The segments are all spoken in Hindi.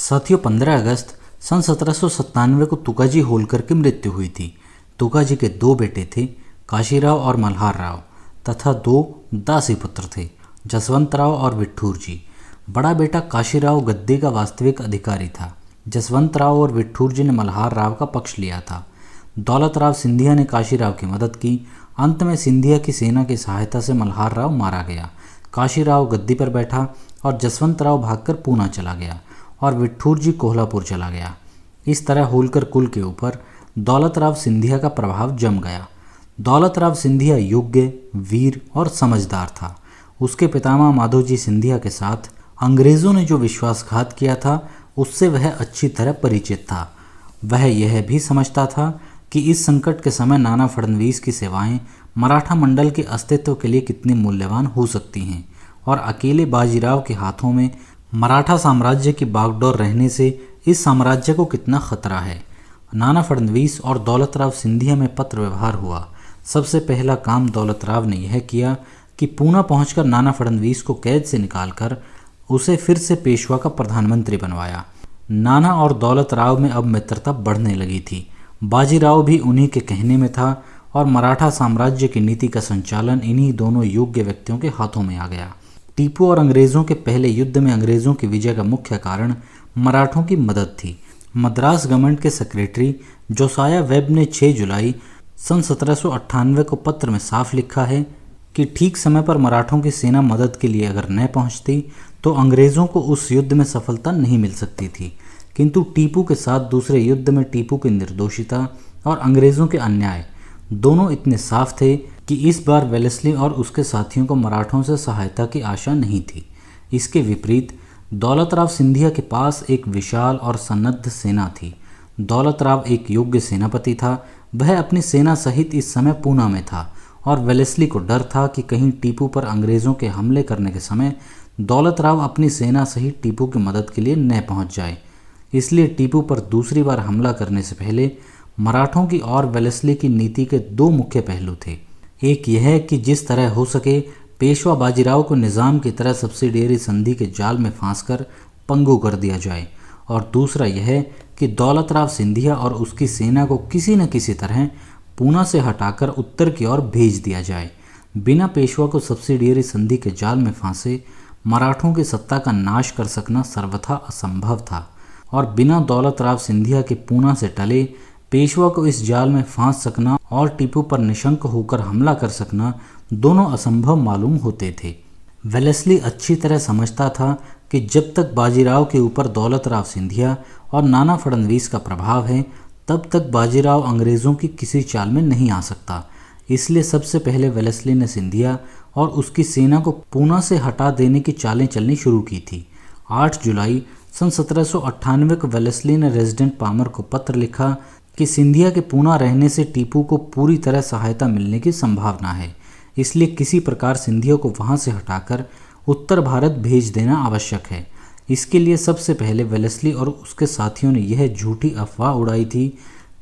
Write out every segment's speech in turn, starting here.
साथियों 15 अगस्त सन 1797 को तुकाजी होलकर की मृत्यु हुई थी। तुकाजी के दो बेटे थे, काशीराव और मल्हार राव, तथा दो दासी पुत्र थे, जसवंतराव और विठ्ठूर जी। बड़ा बेटा काशीराव गद्दी का वास्तविक अधिकारी था। जसवंतराव और विठ्ठूर जी ने मल्हार राव का पक्ष लिया था। दौलतराव सिंधिया ने काशीराव की मदद की। अंत में सिंधिया की सेना की सहायता से मल्हार राव मारा गया। काशीराव गद्दी पर बैठा और जसवंतराव भागकर पूना चला गया और विठ्ठूर जी कोल्हापुर चला गया। इस तरह होलकर कुल के ऊपर दौलतराव सिंधिया का प्रभाव जम गया। दौलतराव सिंधिया योग्य, वीर और समझदार था। उसके पितामह माधोजी सिंधिया के साथ अंग्रेज़ों ने जो विश्वासघात किया था उससे वह अच्छी तरह परिचित था। वह यह भी समझता था कि इस संकट के समय नाना फडणवीस की सेवाएं मराठा मंडल के अस्तित्व के लिए कितनी मूल्यवान हो सकती हैं और अकेले बाजीराव के हाथों में मराठा साम्राज्य की बागडोर रहने से इस साम्राज्य को कितना खतरा है। नाना फडणवीस और दौलतराव सिंधिया में पत्र व्यवहार हुआ। सबसे पहला काम दौलतराव ने यह किया कि पूना पहुंचकर नाना फडणवीस को कैद से निकालकर उसे फिर से पेशवा का प्रधानमंत्री बनवाया। नाना और दौलतराव में अब मित्रता बढ़ने लगी थी। बाजीराव भी उन्हीं के कहने में था और मराठा साम्राज्य की नीति का संचालन इन्हीं दोनों योग्य व्यक्तियों के हाथों में आ गया। टीपू और अंग्रेज़ों के पहले युद्ध में अंग्रेज़ों की विजय का मुख्य कारण मराठों की मदद थी। मद्रास गवर्नमेंट के सेक्रेटरी जोसाया वेब ने 6 जुलाई सन 1798 को पत्र में साफ लिखा है कि ठीक समय पर मराठों की सेना मदद के लिए अगर न पहुंचती तो अंग्रेज़ों को उस युद्ध में सफलता नहीं मिल सकती थी। किंतु टीपू के साथ दूसरे युद्ध में टीपू की निर्दोषिता और अंग्रेज़ों के अन्याय दोनों इतने साफ थे कि इस बार वेलेस्ली और उसके साथियों को मराठों से सहायता की आशा नहीं थी। इसके विपरीत दौलतराव सिंधिया के पास एक विशाल और सन्नद्ध सेना थी। दौलतराव एक योग्य सेनापति था। वह अपनी सेना सहित इस समय पूना में था और वेलेस्ली को डर था कि कहीं टीपू पर अंग्रेज़ों के हमले करने के समय दौलतराव अपनी सेना सहित टीपू की मदद के लिए न पहुंच जाए। इसलिए टीपू पर दूसरी बार हमला करने से पहले मराठों की और वेलेस्ली की नीति के दो मुख्य पहलू थे। एक यह कि जिस तरह हो सके पेशवा बाजीराव को निज़ाम की तरह सब्सिडियरी संधि के जाल में फांसकर पंगु कर दिया जाए, और दूसरा यह कि दौलतराव सिंधिया और उसकी सेना को किसी न किसी तरह पूना से हटाकर उत्तर की ओर भेज दिया जाए। बिना पेशवा को सब्सिडियरी संधि के जाल में फांसे मराठों की सत्ता का नाश कर सकना सर्वथा असंभव था, और बिना दौलतराव सिंधिया के पूना से टले पेशवा को इस जाल में फांस सकना और टीपू पर निशंक होकर हमला कर सकना दोनों असंभव मालूम होते थे। वेलेस्ली अच्छी तरह समझता था कि जब तक बाजीराव के ऊपर दौलतराव सिंधिया और नाना फडणवीस का प्रभाव है तब तक बाजीराव अंग्रेज़ों की किसी चाल में नहीं आ सकता। इसलिए सबसे पहले वेलेस्ली ने सिंधिया और उसकी सेना को पूना से हटा देने की चालें चलनी शुरू की थी। 8 जुलाई सन 1798 को वेलेस्ली ने रेजिडेंट पामर को पत्र लिखा कि सिंधिया के पूना रहने से टीपू को पूरी तरह सहायता मिलने की संभावना है, इसलिए किसी प्रकार सिंधिया को वहां से हटाकर उत्तर भारत भेज देना आवश्यक है। इसके लिए सबसे पहले वेलेस्ली और उसके साथियों ने यह झूठी अफवाह उड़ाई थी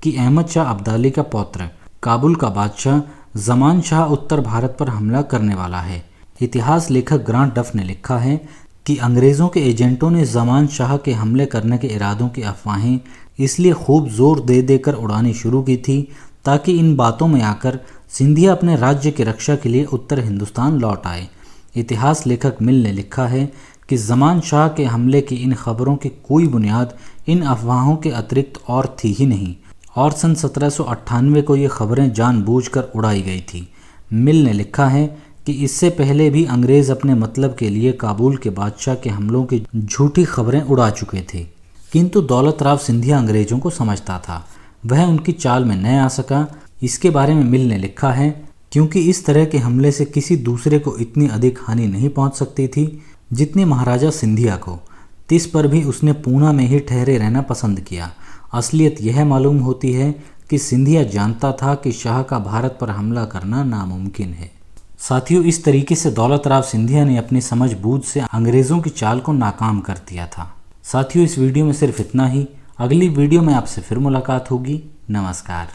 कि अहमद शाह अब्दाली का पौत्र काबुल का बादशाह ज़मान शाह उत्तर भारत पर हमला करने वाला है। इतिहास लेखक ग्रांट डफ ने लिखा है कि अंग्रेज़ों के एजेंटों ने ज़मान शाह के हमले करने के इरादों की अफवाहें इसलिए खूब जोर दे देकर उड़ानी शुरू की थी ताकि इन बातों में आकर सिंधिया अपने राज्य की रक्षा के लिए उत्तर हिंदुस्तान लौट आए। इतिहास लेखक मिल ने लिखा है कि ज़मान शाह के हमले की इन खबरों की कोई बुनियाद इन अफवाहों के अतिरिक्त और थी ही नहीं, और सन 1798 को ये खबरें जानबूझकर उड़ाई गई थी। मिल ने लिखा है कि इससे पहले भी अंग्रेज़ अपने मतलब के लिए काबुल के बादशाह के हमलों की झूठी खबरें उड़ा चुके थे, किंतु दौलतराव सिंधिया अंग्रेज़ों को समझता था। वह उनकी चाल में न आ सका। इसके बारे में मिल ने लिखा है, क्योंकि इस तरह के हमले से किसी दूसरे को इतनी अधिक हानि नहीं पहुंच सकती थी जितनी महाराजा सिंधिया को। तिस पर भी उसने पूना में ही ठहरे रहना पसंद किया। असलियत यह मालूम होती है कि सिंधिया जानता था कि शाह का भारत पर हमला करना नामुमकिन है। साथियों, इस तरीके से दौलतराव सिंधिया ने अपनी समझ बूझ से अंग्रेज़ों की चाल को नाकाम कर दिया था। साथियों, इस वीडियो में सिर्फ इतना ही। अगली वीडियो में आपसे फिर मुलाकात होगी। नमस्कार।